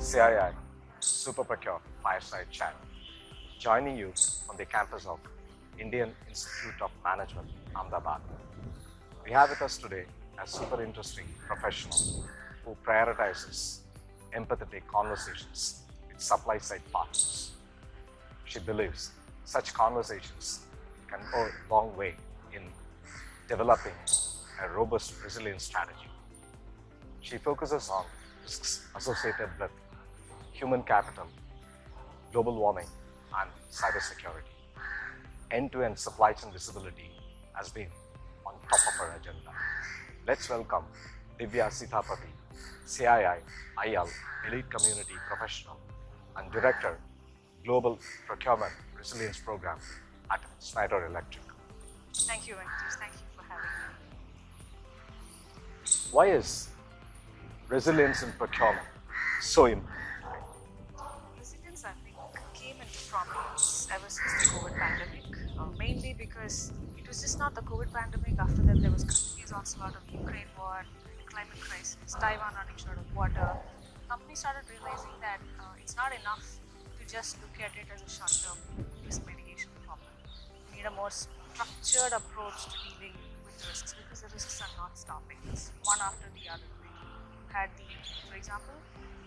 CII Super Procure Fireside Chat, joining you on the campus of Indian Institute of Management, Ahmedabad. We have with us today a super interesting professional who prioritizes empathetic conversations with supply side partners. She believes such conversations can go a long way in developing a robust resilience strategy. She focuses on risks associated with human capital, global warming, and cybersecurity. End-to-end supply chain visibility has been on top of her agenda. Let's welcome Divya Sithapati, CII IL Elite Community Professional and Director, Global Procurement Resilience Program at Schneider Electric. Thank you, Venkatesh. Thank you for having me. Why is resilience in procurement so important? Resilience, I think, came into prominence ever since the COVID pandemic, mainly because it was just not the COVID pandemic. After that, there was continuous onslaught of Ukraine war, climate crisis, Taiwan running short of water. Companies started realizing that it's not enough to just look at it as a short-term risk mitigation problem. We need a more structured approach to dealing with risks because the risks are not stopping. It's one after the other. For example,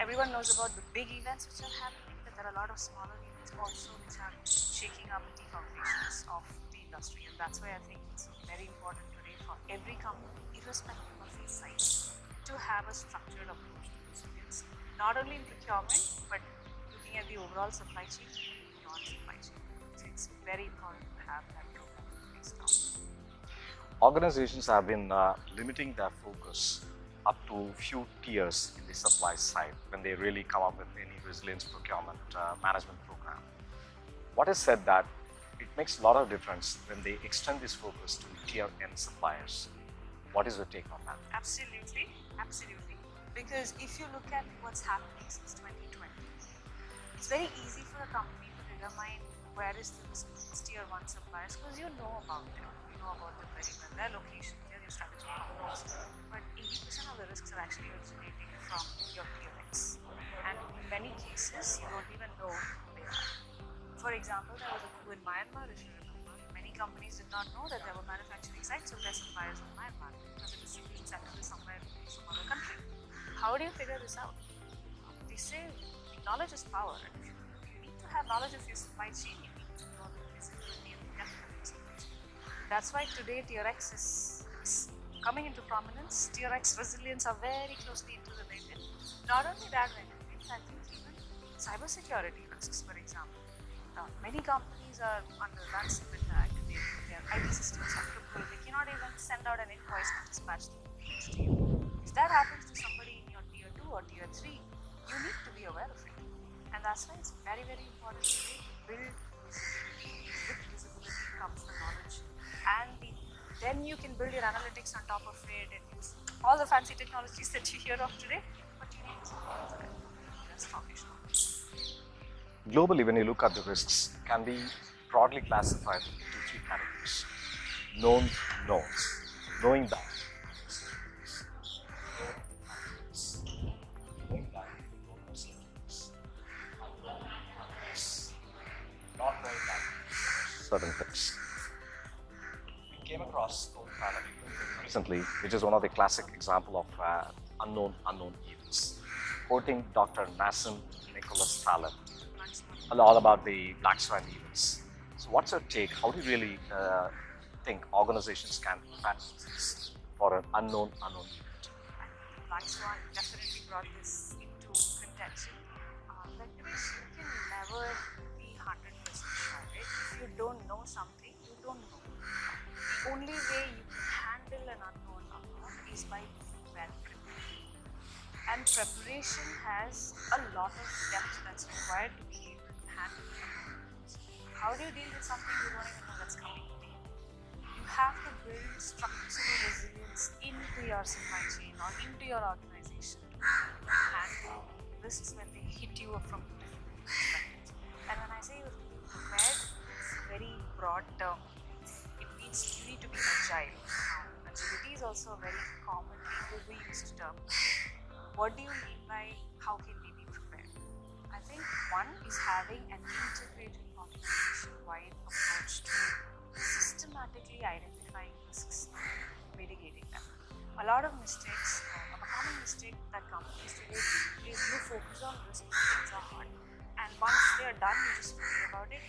everyone knows about the big events which are happening, but there are a lot of smaller events also which are shaking up the foundations of the industry, and that's why I think it's very important today for every company, irrespective of its size, to have a structured approach to resilience, not only in procurement, but looking at the overall supply chain and beyond supply chain. So it's very important to have that program based on. Organizations have been limiting their focus up to few tiers in the supply side when they really come up with any resilience procurement management program. What is said that it makes a lot of difference when they extend this focus to tier N suppliers. What is your take on that? Absolutely, absolutely. Because if you look at what's happening since 2020, it's very easy for a company to determine where is the risk in tier 1 suppliers because you know about them. You know about them very well, their location, their strategic partners. But 80% of the risks are actually originating from your tier X. And in many cases, you don't even know who they are. For example, there was a coup in Myanmar, if you remember. Many companies did not know that there were manufacturing sites of their suppliers in Myanmar because the distribution center is somewhere in some other country. How do you figure this out? They say knowledge is power. And if you need to have knowledge of your supply chain, you need to know the visibility and the depth of your supply chain. That's why today Tier X is coming into prominence. Tier X resilience are very closely interrelated. Not only that, I think even cybersecurity risks, for example. Many companies are under ransomware attack. Their IT systems are crippled. They cannot even send out an invoice to dispatch the goods to you. If that happens to somebody in your Tier 2 or Tier 3, you need to be aware of it. And that's why it's very, very important today to build visibility. With visibility comes the knowledge. And then you can build your analytics on top of it and use all the fancy technologies that you hear of today, but you need to that's foundational. Globally, when you look at the risks, can be broadly classified into three categories. Known knowns, knowing that. Not knowing that certain things. We came across COVID pandemic recently, which is one of the classic example of unknown events. Quoting Dr. Nassim Nicholas Taleb, all about the Black Swan events. So what's your take? How do you really think organizations can prepare for an unknown event? Black Swan definitely brought this into contention. Venkatesh, you can never be 100% sure, right? If you don't know something, you don't know. The only way you can handle an unknown is by being well prepared. And preparation has a lot of depth that's required to be able to handle unknowns. How do you deal with something you don't even know that's coming to you? You have to build structural resilience into your supply chain or into your organization to handle risks when they hit you from different perspectives. And when I say you're prepared, it's a very broad term. It means you need to be agile. Agility is also a very commonly overused term. What do you mean by how can we be prepared? is having an integrated organization-wide approach to systematically identifying risks and mitigating them. A lot of mistakes, a common mistake that companies today do is you focus on risk when things are hard, and once they are done, you just forget about it.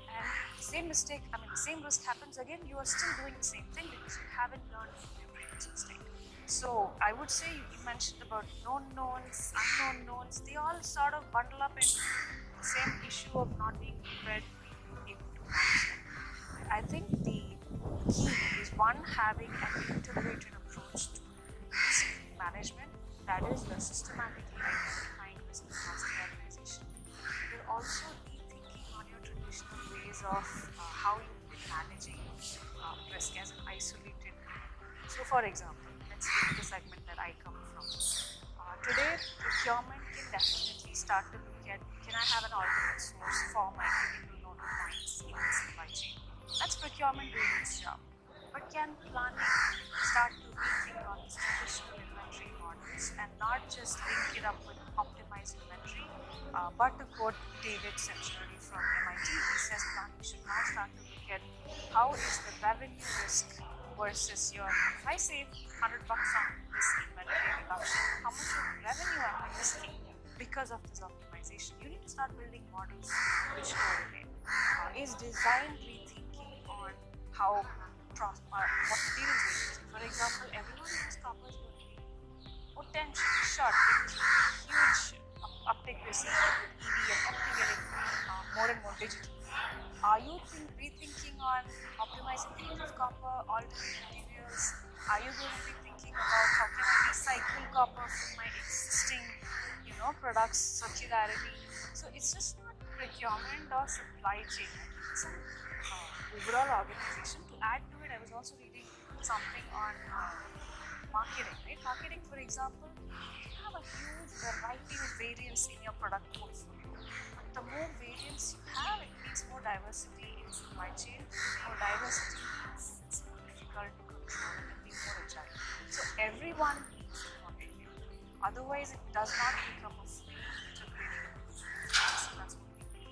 And the same mistake, the same risk happens again, you are still doing the same thing because you haven't learned from your previous mistake. So I would say you mentioned about known knowns, unknown knowns, they all sort of bundle up into the same issue of not being prepared, being able to manage them. I think the key is one, having an integrated approach to risk management, that is the systematically identifying risk across the organization. You're also rethinking on your traditional ways of how you've been managing risk as an isolated. So for example, let's take the segment that I come from. Today, procurement can definitely start to look at, can I have an alternate source for my critical node points in the supply chain? That's procurement doing its job. But can planning start to rethink on its traditional inventory models and not just link it up with optimized inventory, but to quote David Century from MIT, he says planning should now start to look at how is the revenue risk versus your, if I save $100 on this inventory reduction, how much of revenue am I risking because of this optimization? You need to start building models which correlate. Is design rethinking on how what materials we're using? For example, everyone knows copper is going to be potentially short because of the huge uptake we're seeing with EV and everything getting more and more digital. Are you rethinking on optimizing the use of copper, alternate materials? Are you going to be thinking about how can I recycle copper from my existing, products, circularity? So it's just not procurement or supply chain. It's an overall organization. To add to it, I was also reading something on marketing. Right? Marketing, for example, you have a huge variety of variants in your product portfolio. But the more variants you have, it means more diversity in supply chain. More diversity means it's more difficult to control and be more agile. So everyone needs to contribute. Otherwise, it does not become a fully integrated approach. So that's what we do.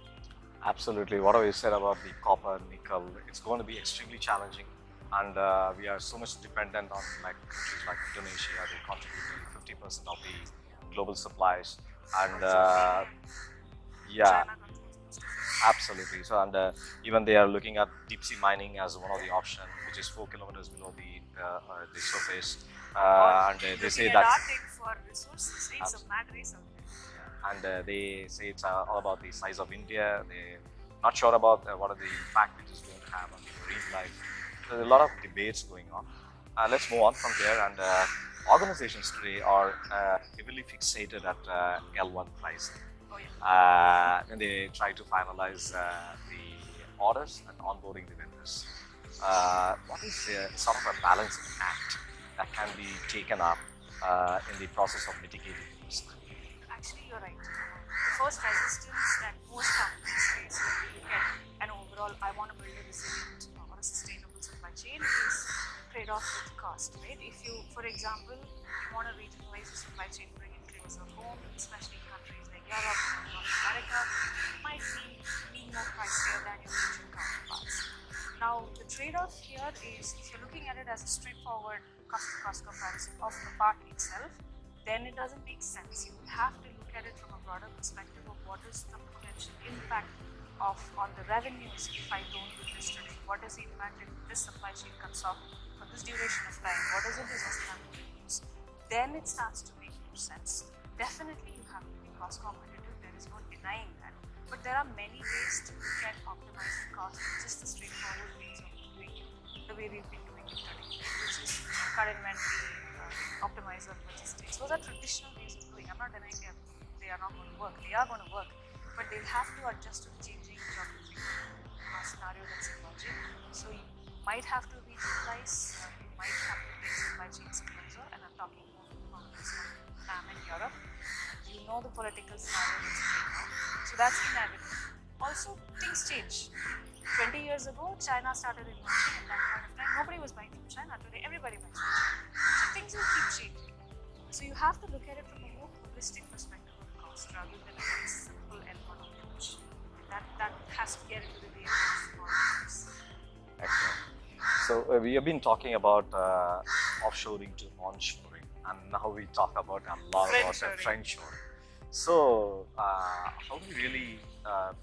Absolutely. What you said about the copper, nickel, it's going to be extremely challenging, and we are so much dependent on countries like Indonesia. They contribute to 50% of the global supplies, and yeah, absolutely. So and even they are looking at deep sea mining as one of the options, which is 4 kilometers below the surface, and they say that. Arctic for resources, it's a mad race out there. And they say it's all about the size of India. They're not sure about what are the impact it is going to have on the marine life. There's a lot of debates going on. Let's move on from there. And organizations today are heavily fixated at L1 pricing. Oh, yeah. When they try to finalize the orders and onboarding the vendors. What is sort of a balancing act that can be taken up in the process of mitigating risk? Actually, you're right. The first resistance that most companies face when they look at an overall, I want to build a resilient or a sustainable supply chain, is trade-off with cost, right? If you, for example, you want to regionalize your supply chain, bring it closer home, especially in countries like Europe and North America, it might mean being more pricier than your regional counterparts. Now, the trade-off here is if you're looking at it as a straightforward cost-to-cost comparison of the part itself, then it doesn't make sense. You have to look at it from a broader perspective of what is the potential impact on the revenues if I don't do this today. What is the impact if this supply chain comes off for this duration of time? What is the business plan to use? Then it starts to make more sense. Definitely you have to be cost competitive, there is no denying that. But there are many ways to look at optimizing costs, just the straightforward ways of doing it, the way we've been doing it today, which is current inventory, optimizer, logistics. Those are traditional ways of doing. I'm not denying they are not going to work. They are going to work, but they'll have to adjust to the changing geographic scenario that's emerging. So you might have to regionalize, you might have to make supply chains closer, and I'm talking more from the context of TAM in Europe. You know the political scenario that's playing out. So that's inevitable. Also, things change. 20 years ago, China started emerging. At that point of time, nobody was buying from China. Today, everybody buys from China. So things will keep changing. So you have to look at it from a more holistic perspective of cost rather than a very simple L1 approach. So we have been talking about offshoring to onshoring, and now we talk about a lot about friendshoring. So how do we really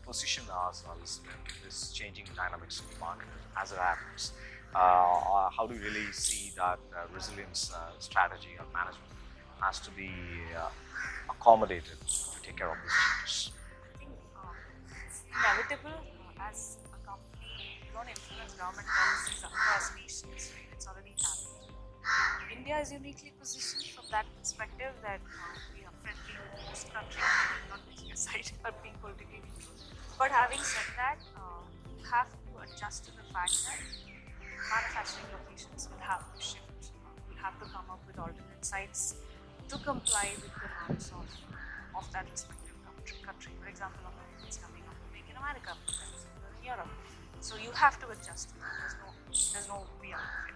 position ourselves in this changing dynamics of the market as it happens? How do we really see that resilience strategy or management has to be accommodated to take care of these changes? I think it's inevitable as a company. We don't influence government policies across nations, right? It's already happening. India is uniquely positioned from that perspective that we are friendly with most countries, not taking a side or being politically neutral. But having said that, you have to adjust to the fact that manufacturing locations will have to shift. We'll have to come up with alternate sites to comply with the norms of that respective country. For example, America is coming up with Make in America, in Europe. So you have to adjust to that. There's no way out of it.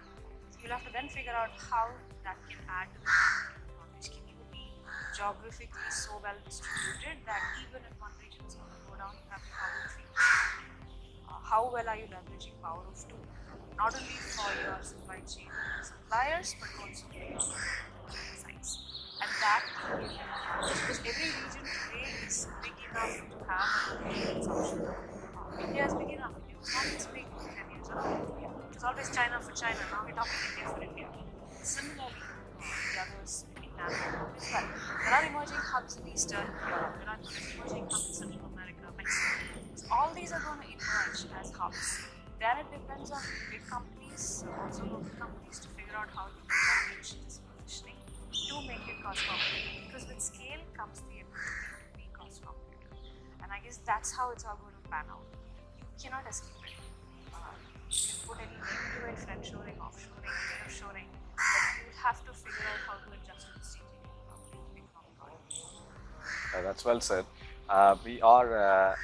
You'll have to then figure out how that can add to the advantage. Can you be geographically so well distributed that even if one region is going to go down, you have to cover three. How well are you leveraging power of two? Not only for your supply chain suppliers, but also for your sites. And that will give you an advantage because every region today is big enough to have a consumption. India is big enough. It was not this big 10 years ago. It was always China for China. Now we're talking India for India. Similarly, the others in Africa as well. There are emerging hubs in Eastern Europe. There are emerging hubs in Central America, Mexico. So all these are going to emerge as hubs. Then it depends on big companies, also local companies, to figure out how to leverage this positioning to make it cost competitive. Because with scale comes the ability to be cost competitive. And I guess that's how it's all going to pan out. You cannot escape it. You can put any name to it, friendshoring, offshoring, nearshoring, but you'll have to figure out how to adjust to the changing economy. That's well said. We are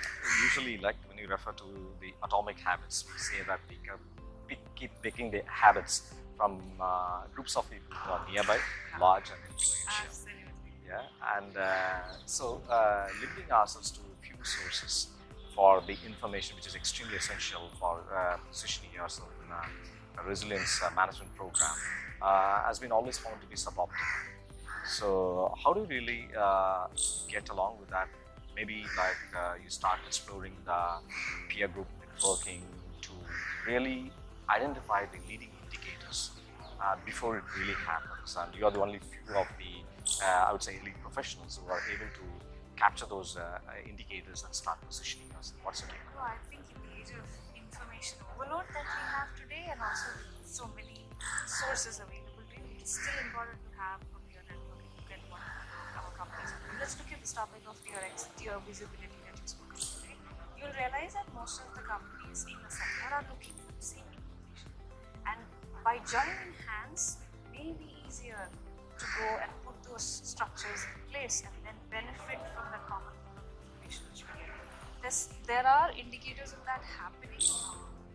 usually, like when you refer to the atomic habits, we say that we keep picking the habits from groups of people who are nearby, large and influential. Absolutely. Yeah, and so limiting ourselves to a few sources for the information, which is extremely essential for positioning yourself in a resilience management program, has been always found to be suboptimal. So how do you really get along with that? Maybe like you start exploring the peer group networking to really identify the leading indicators before it really happens. And you are the only few of the, I would say, elite professionals who are able to capture those indicators and start positioning yourself. What's your take? Well, I think in the age of information overload that we have today, and also with so many sources available to you, it's still important to have a peer network and look at what our companies are doing. Let's look at this topic of tier visibility that you spoke about. Right? You'll realize that most of the companies in the sector are looking for the same information, and by joining hands, it may be easier to go and put those structures in place and then benefit from the common information which we get. There are indicators of that happening.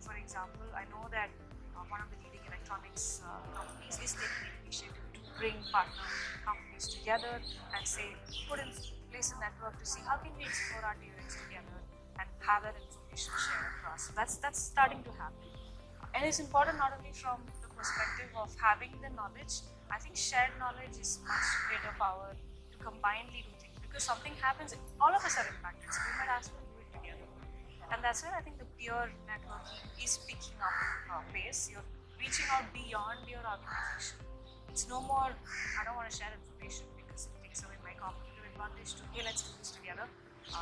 For example, I know that one of the leading electronics companies is taking initiative to bring partner companies together and say, put in place a network to see how can we explore our DX together and have that information shared across. So that's starting to happen. And it's important not only from the perspective of having the knowledge. I think shared knowledge is much greater power to combinedly do things, because something happens, all of us are impacted, so we might as well do it together. And that's where I think the peer networking is picking up pace. You're reaching out beyond your organization. It's no more, I don't want to share information because it takes away my competitive advantage to, hey, let's do this together.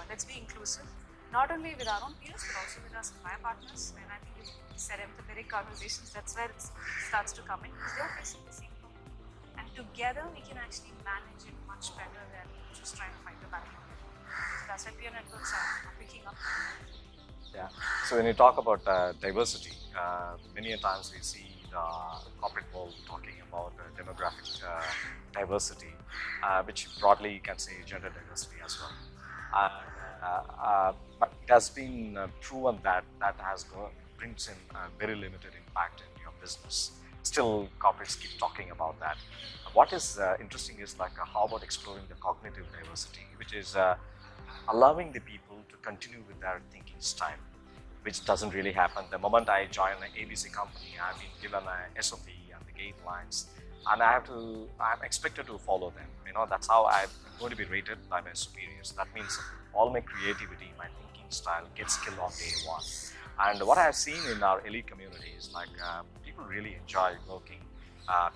Let's be inclusive, not only with our own peers, but also with our supplier partners. And I think we said empathetic conversations, that's where it starts to come in, because they're facing the same problem. And together we can actually manage it much better than just trying to fight the battle. So that's why peer networks are picking up. Yeah. So when you talk about diversity, many a times we see the corporate world talking about demographic diversity, which broadly you can say gender diversity as well. But it has been proven that brings in very limited impact in your business. Still, corporates keep talking about that. What is interesting is like how about exploring the cognitive diversity, which is allowing the people to continue with their thinking style which doesn't really happen. The moment I join an ABC company, I've been given a SOP and the guidelines, and I'm expected to follow them. That's how I'm going to be rated by my superiors. That means all my creativity, my thinking style gets killed on day one. And what I've seen in our elite community is people really enjoy working,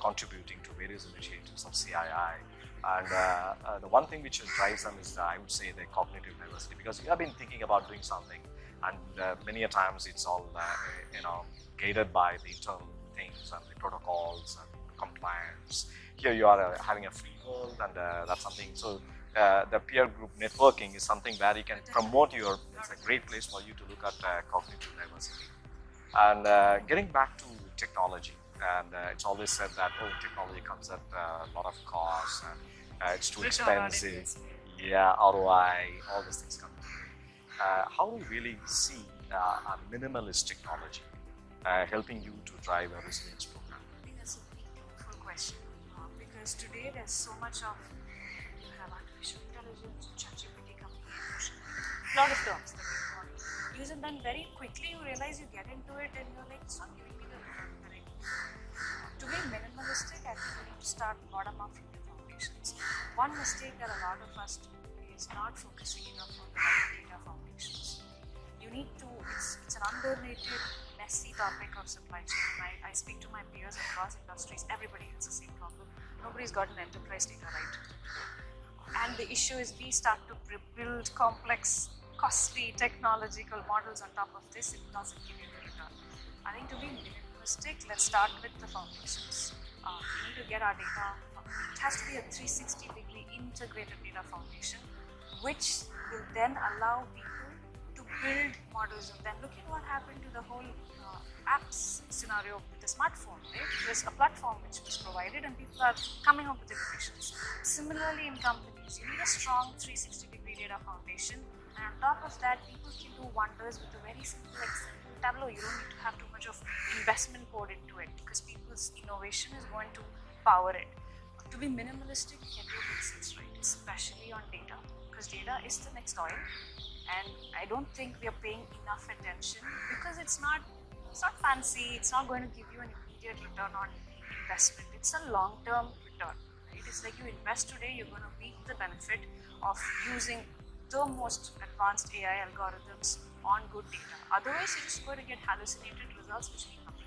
contributing to various initiatives of CII. And the one thing which drives them is, I would say, the cognitive diversity, because you have been thinking about doing something, and many a times it's all gated by the internal things and the protocols and compliance. Here you are having a free world, and that's something. So the peer group networking is something where you can promote it's a great place for you to look at cognitive diversity. And getting back to technology, and it's always said that, technology comes at a lot of cost, and it's too expensive. Yeah, ROI, all these things come into play. How do you really see a minimalist technology helping you to drive a resilience program? I think that's a beautiful question, because today there's so much of, you have artificial intelligence, ChatGPT coming in, a lot of terms that we want to use, and then very quickly you realize you get into it and you're like, it's not giving me the return that I need. To be minimalistic, I think we need to start bottom up from the foundations. One mistake that a lot of us do is not focusing enough on the right data foundations. You need to, it's an underrated, messy topic of supply chain. I speak to my peers across industries, everybody has the same problem. Nobody's got an enterprise data right. And the issue is we start to build complex, costly technological models on top of this. It doesn't give you the return. I think to be minimalistic, let's start with the foundations. We need to get our data. It has to be a 360-degree integrated data foundation, which will then allow people to build models. And then look at what happened to the whole apps scenario with the smartphone, right? There's a platform which was provided and people are coming up with innovations. Similarly, in companies, you need a strong 360-degree data foundation, and on top of that, people can do wonders with a very simple Tableau. You don't need to have too much of investment poured into it, because people's innovation is going to power it. To be minimalistic, get your basics right, especially on data, because data is the next oil, and I don't think we are paying enough attention, because it's not fancy, it's not going to give you an immediate return on investment. It's a long-term return, right? It's like you invest today, you're going to reap the benefit of using the most advanced AI algorithms on good data. Otherwise, you're just going to get hallucinated results which mean nothing.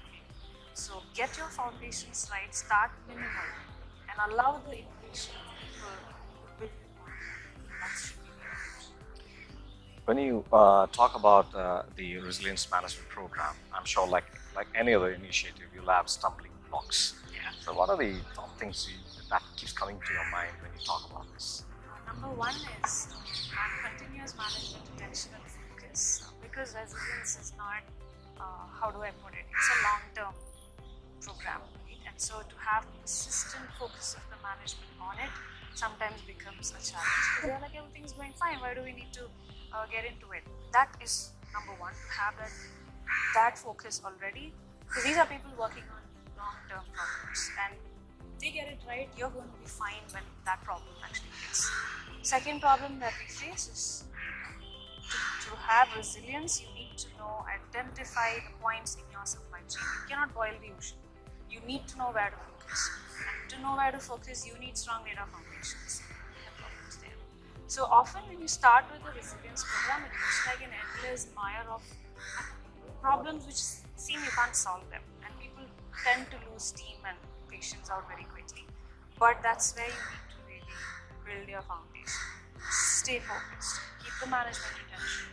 So get your foundations right, start minimal, and allow the innovation of people to build on. That should be the approach. When you talk about the resilience management program, I'm sure like any other initiative, you'll have stumbling blocks. Yeah. So what are the top things that keeps coming to your mind when you talk about this? Number one is continuous management, attention and focus, because resilience is not, how do I put it, it's a long-term program, right? And so to have consistent focus of the management on it sometimes becomes a challenge, because they're like, everything's going fine, why do we need to get into it? That is number one, to have that focus already, because these are people working on long-term problems, and they get it right, you're going to be fine when that problem actually hits. Second problem that we face is to have resilience, you need to know, identify the points in your supply chain. You cannot boil the ocean. You need to know where to focus. And to know where to focus, you need strong data foundations. So often when you start with a resilience program, it looks like an endless mire of problems which seem you can't solve them. And people tend to lose steam and patience out very quickly. But that's where you need to really build your foundation. Stay focused. Keep the management attention.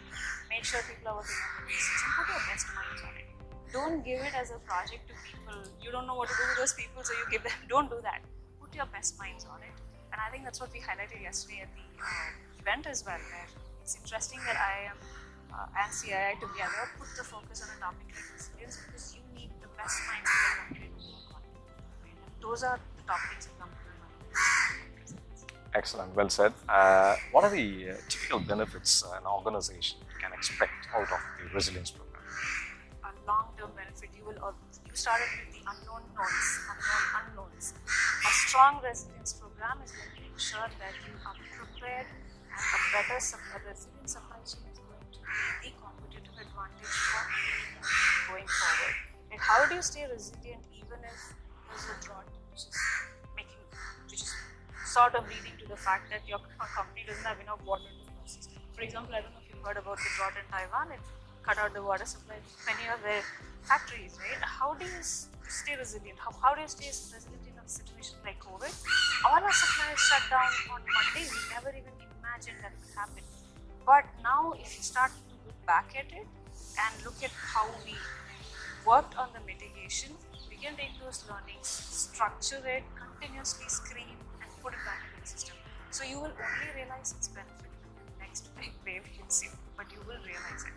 Make sure people are working on the basics and put your best minds on it. Don't give it as a project to people. You don't know what to do with those people, so you give them. Don't do that. Put your best minds on it. And I think that's what we highlighted yesterday at the event as well, where it's interesting that I am and CII together put the focus on a topic like resilience, because you need the best minds in the company to work on it. Right? And those are the topics that come to mind. Excellent, well said. What are the typical benefits an organization can expect out of the resilience program? A long-term benefit, you started with the unknown unknowns. A strong resilience program is going to ensure that you are prepared, and a resilient supply chain is going to be the competitive advantage for do you stay resilient even if there's a drought which is sort of leading to the fact that your company doesn't have enough water to process? For example, I don't know if you've heard about the drought in Taiwan. It cut out the water supply in many of their factories, right? How do you stay resilient? How do you stay resilient in a situation like COVID? All our suppliers shut down on Monday. We never even imagined that would happen. But now if you start to look back at it and look at how we worked on the mitigation, we can take those learnings, structure it, continuously screen and put it back into the system. So you will only realize its benefit when the next big wave hits you, but you will realize it.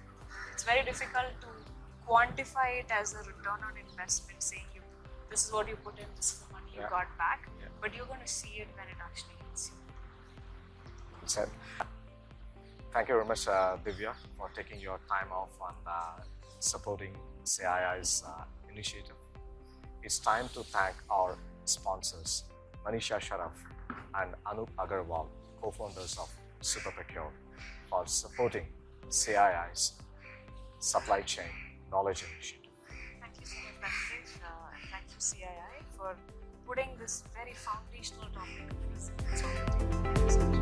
It's very difficult to quantify it as a return on investment, saying this is what you put in, this is the money you got back, but you're going to see it when it actually hits you. Good said. Thank you very much, Divya, for taking your time off and supporting CII's initiative. It's time to thank our sponsors, Manisha Sharaf and Anup Agarwal, co-founders of SuperProcure, for supporting CII's supply chain knowledge initiative. Thank you so much, Venkatesh, and thank you CII for putting this very foundational topic of resilience on the table.